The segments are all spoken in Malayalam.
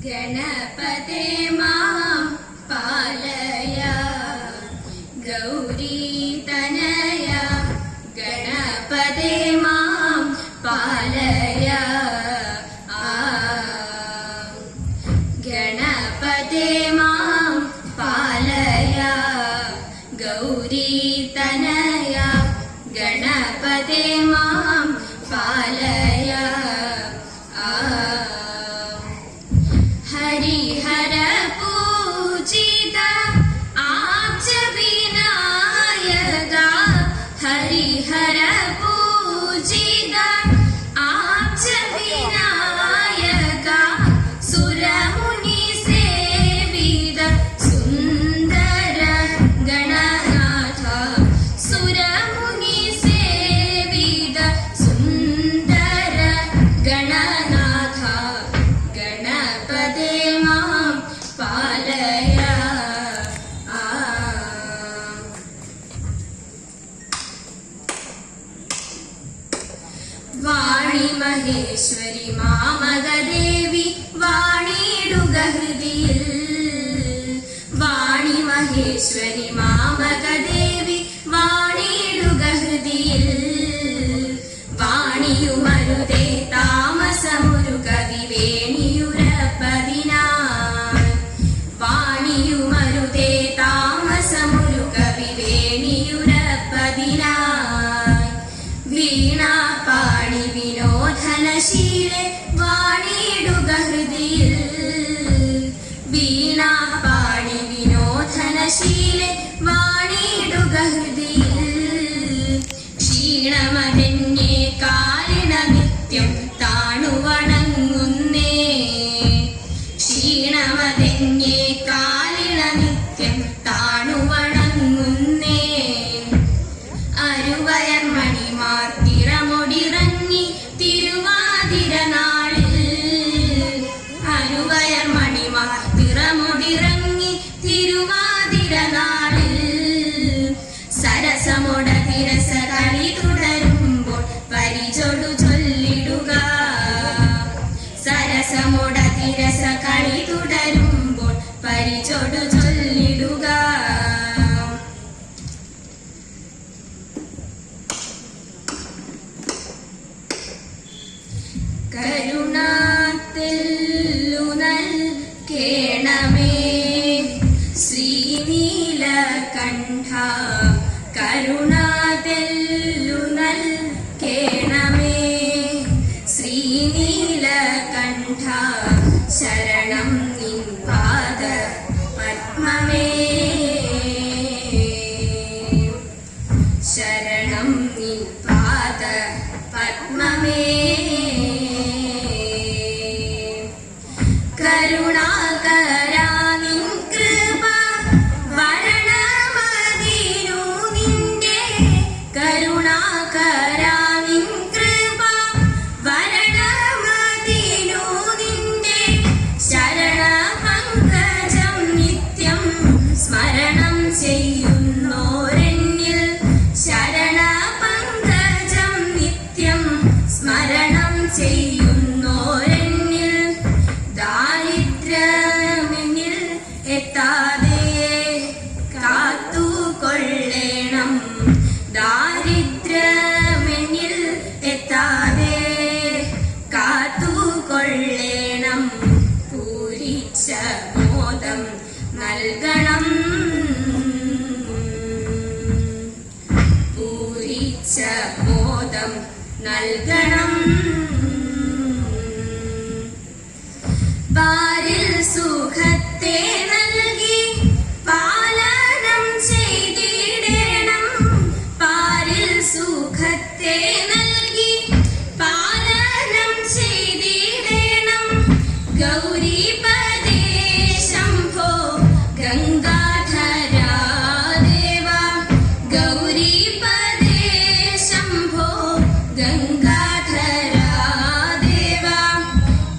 ഗണപതേ മാം പാലയ ഗൗരീ തനയ ഗണപതേ മാം പാലയ ഗണപതേ മാം പാലയ ഗൗരീ തനയ ഗണപതേ മാം പാലയ ഹരിഹര പൂജിത ആബ്ജ വിനായക ഹരിഹര പൂജിത ആബ്ജ വിനായക സുരമുനി സേവിത സുന്ദര ഗണനാഥ സുരമുനി സേവിത സുന്ദര ഗണനാഥ ഗണപതേ മാം പാലയ വാണി മഹേശ്വരി മാമകദേവി വാണിടുക ഹൃദിയിൽ വാണി മഹേശ്വരി മാമകദേവി വാണിടുക ഹൃദിയിൽ വാണിയുമരുതേ താമസമൊരു കവി വേണിയുരപ്പതിനായി വാണിയുമരുതേ താമസമൊരു കവി വേണിയുരപ്പതിനായി വീണാ പാടി വിനോദനശീലെ വാണിടുക ഹൃദിയിൽ വീണാ പാടി വിനോദനശീലെ വാണിടുക ഹൃദിയിൽ ക്ഷീണമതെന്നെ കാലിണ നിത്യം താണുവണങ്ങുന്നേ ക്ഷീണമതെന്നെ കാലിണ നിത്യം താണുവണങ്ങുന്നേ അരുവയർ മണിമാർ തിറമൊടിറങ്ങി തിരുവാതിര നാളിൽ അരുവയർ മണിമാർ തിറമൊടിറങ്ങി തിരുവാതിര നാളിൽ സരസമൊട തിരസ കളി തുടരുമ്പോൾ പരിചൊടു ചൊല്ലിടുക സരസമൊട തിരസ കളി തുടരുമ്പോൾ പരിചൊടു ചൊല്ലിടുക കരുണാത്തെല്ലുനൽ കേണമേ ശ്രീനീലകണ്ഠ കരുണാത്തെല്ലുനൽ കേണമേ ശ്രീനീലകണ്ഠ ശരണം നിൻ പാദ പത്മമേ ശരണം നിൻ പാദ പത്മമേ കരുണാകരാ നിൻ കൃപ വരണമതിനു നിന്റെ കരുണാകരാ നിൻ കൃപ വരണമതിനു നിന്റെ ശരണപങ്കജം നിത്യം സ്മരണം ചെയ്യുന്നോരെന്നിൽ ശരണപങ്കജം നിത്യം സ്മരണം ചെയ്യുന്നോരെന്നിൽ ദാരിദ്ര്യമെന്നിൽ എത്താതെ കാത്തുകൊള്ളേണം ദാരിദ്ര്യമെന്നിൽ എത്താതെ കാത്തുകൊള്ളേണം പൂരിച്ച മോദം നൽകണം പൂരിച്ച മോദം നൽകണം പാരിൽ സുഖത്തെ നൽകി പാലനം ചെയ്തിടണം പാരിൽ സുഖത്തെ നൽകി പാലനം ചെയ്തിടണം ഗൗരീപദേ ശംഭോ ഗംഗാധരാ ദേവ ഗൗരീപദേ ശംഭോ ഗംഗാധരാ ദേവ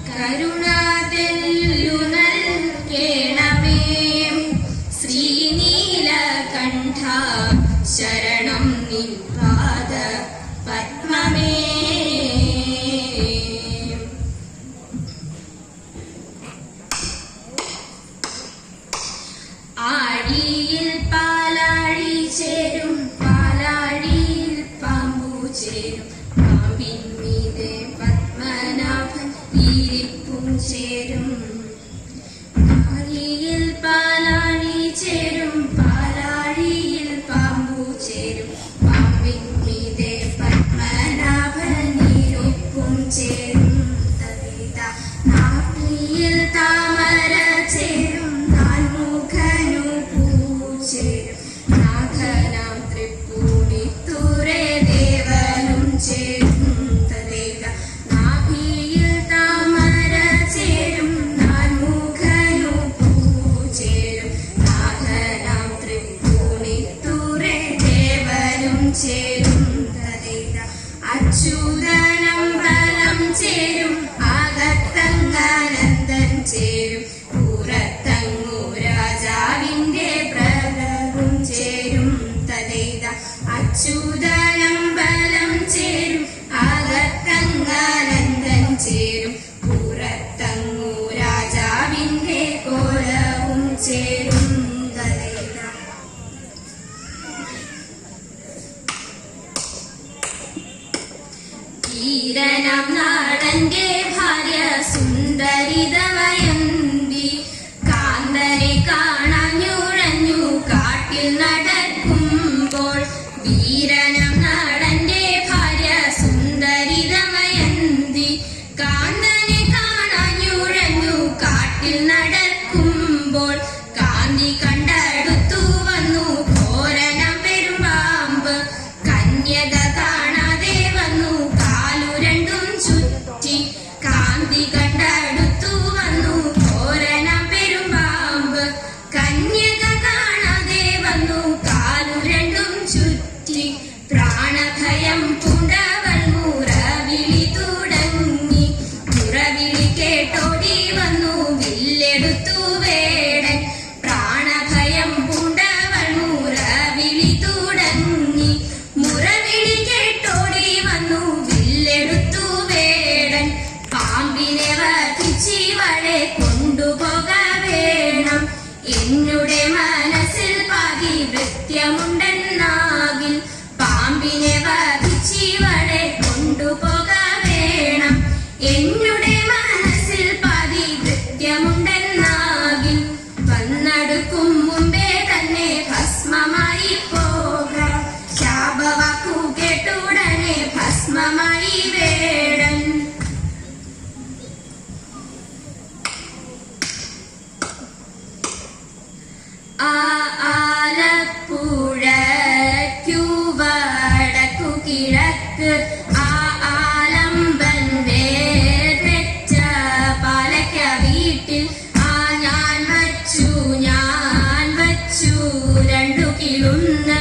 കരുണാതെല്ലുനൽ ചേരും. പാലിയിൽ പാലാഴി ചേരും, പാലാഴിയിൽ പാമ്പു ചേരും. പാമ്പിൻ മീതെ പത്മനാഭനീരൊപ്പും ചേരും. തവിത നാഭിയിൽ താമര ചേരും, നാൽമുഖനു പൂ ചേരും. നാഥനാം തൃപ്പൂണിത്തുറേ ദേവനും ചേരും. തവിത നാഭിയിൽ താമര ചേരും, നാൽമുഖനു പൂ ചേരും. നാഥനാം തൃപ്പൂണിത്തുറേ ദേവനും ചേരും. തവിത അച്യുതനമ്പലം ചേരും, അകത്തങ്ങാനന്ദൻ ചേരും. പുറത്തങ്ങു രാജാവിന്റെ പ്രഭവും ചേരും. തദൈത അച്യുതനമ്പലം ചേരും, അകത്തങ്ങാനന്ദൻ ചേരും. പുറത്തങ്ങു രാജാവിന്റെ കോലവും ചേരും. തദൈത വീരനാം നാടന്റെ ഭാര്യ സുന്ദരിതമയന്തി കാന്തനെ കാണാഞ്ഞുഴഞ്ഞു കാട്ടിൽ നടക്കുമ്പോൾ. വീരനാം നാടന്റെ ഭാര്യ സുന്ദരിതമയന്തി കാന്തനെ കാണാഞ്ഞുഴഞ്ഞു കാട്ടിൽ നടക്കുമ്പോൾ. കാന്തി കണ്ടടുത്തു വന്നു ഘോരനം പെരുമ്പാമ്പ്. കന്യക കാണാതെ വന്നു കാലു രണ്ടും ചുറ്റി. കാന്തി കണ്ടടുത്തു വന്നു ഘോരനം പെരുമ്പാമ്പ്. കന്യക കാണാതെ വന്നു കാലു രണ്ടും ചുറ്റി. പ്രാണഭയം പൂണ്ടവൾ മുറവിളി തുടങ്ങി. മുറവിളി കേട്ടോടി വന്നു വില്ലെടുത്തു വേടൻ. പ്രാണഭയം പൂണ്ടവൾ മുറവിളി തുടങ്ങി. മുറവിളി കേട്ടോടി വന്നു വില്ലെടുത്തു വേടൻ. പാമ്പിനെ വധിച്ചിവളെ കൊണ്ടുപോക വേണം. എന്നുടെ മനസ്സിൽ പാതിവൃത്യമുണ്ടെന്നാകിൽ. പാമ്പിനെ വധിച്ചിവളെ കൊണ്ടുപോക വേണം. എന്നുടെ മനസ്സിൽ പാതിവൃത്യമുണ്ടെന്നാകിൽ. വന്നടുക്കും മുമ്പേ തന്നെ ഭസ്മമായി പോകാം. ശാപവാക്കു കേട്ടുടനെ ഭസ്മമായി വേടൻ. ആ ആലപ്പുഴയ്ക്കു വടക്കു കിഴക്ക്. ആ ആലമ്പൻ വേർപെറ്റ പാലക്ക വീട്ടിൽ. ആ ഞാൻ വച്ചു രണ്ടു കിളുന്ന്.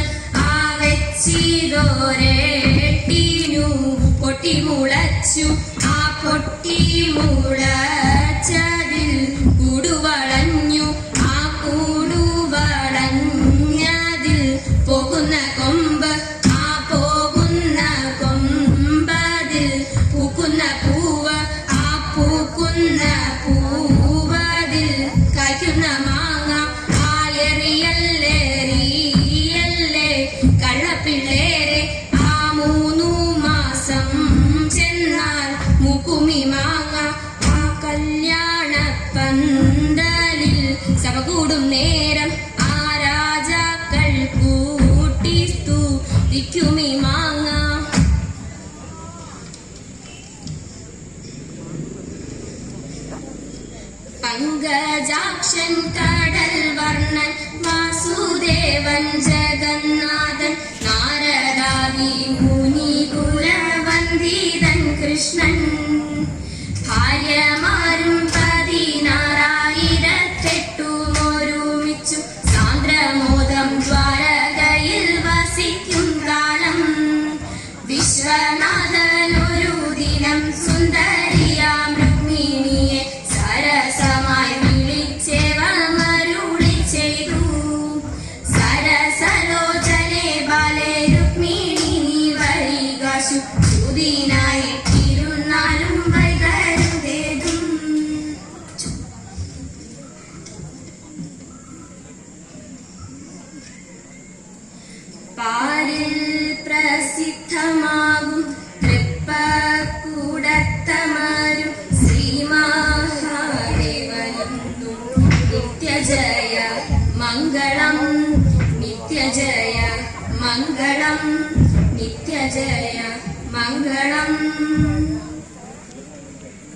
ആ വെച്ചിതോരേട്ടിനു പൊട്ടിമുളച്ചു. ആ പൊട്ടിമുളച്ചതിൽ കൂടുവളഞ്ഞു. ആ കൂടുവളഞ്ഞതിൽ പോകുന്ന കൊമ്പ്. ആ പോകുന്ന കൊമ്പതിൽ പൂക്കുന്ന പൂവ്. ആ പൂക്കുന്ന പൂവതിൽ കായ്ക്കുന്ന മാങ്ങ. ആ എറിയല്ലേ കള്ളപ്പിള്ളേരെ. ആ 3 മാസം ചെന്നാൽ മൂക്കുമി മാങ്ങ. ആ കല്യാണ പന്തലിൽ സഭ കൂടും നേരം. ആ രാജാക്കൾ കൂട്ടി സ്തുതിക്കുമി മാങ്ങ. പങ്കജാക്ഷൻ കടൽ വർണ്ണൻ വാസുദേവൻ ജഗന്നാഥൻ. നാരദാദി മുനി കുലവന്ദിതൻ കൃഷ്ണൻ. ഭാര്യമാരും 16,008 സാന്ദ്രമോദം ദ്വാരകയിൽ വസിക്കും കാലം. വിശ്വനാഥൻ ഒരു ദിനം സുന്ദരിയാം രുക്മിണിയെ സരസമായി വിളിച്ചേവമരുളി ചെയ്തു. സരസലോചനെ ബാലെ രുക്മിണി നീ വരികാശു. ചൂതിനായി തിരുന്നാലും വൈകരുതേതും. പാരിൽ പ്രസിദ്ധമാകും തൃപ്പക്കൂടത്തമരും ശ്രീമഹാ നിത്യജയ മംഗളം നിത്യജയ മംഗളം നിത്യജയ മംഗളം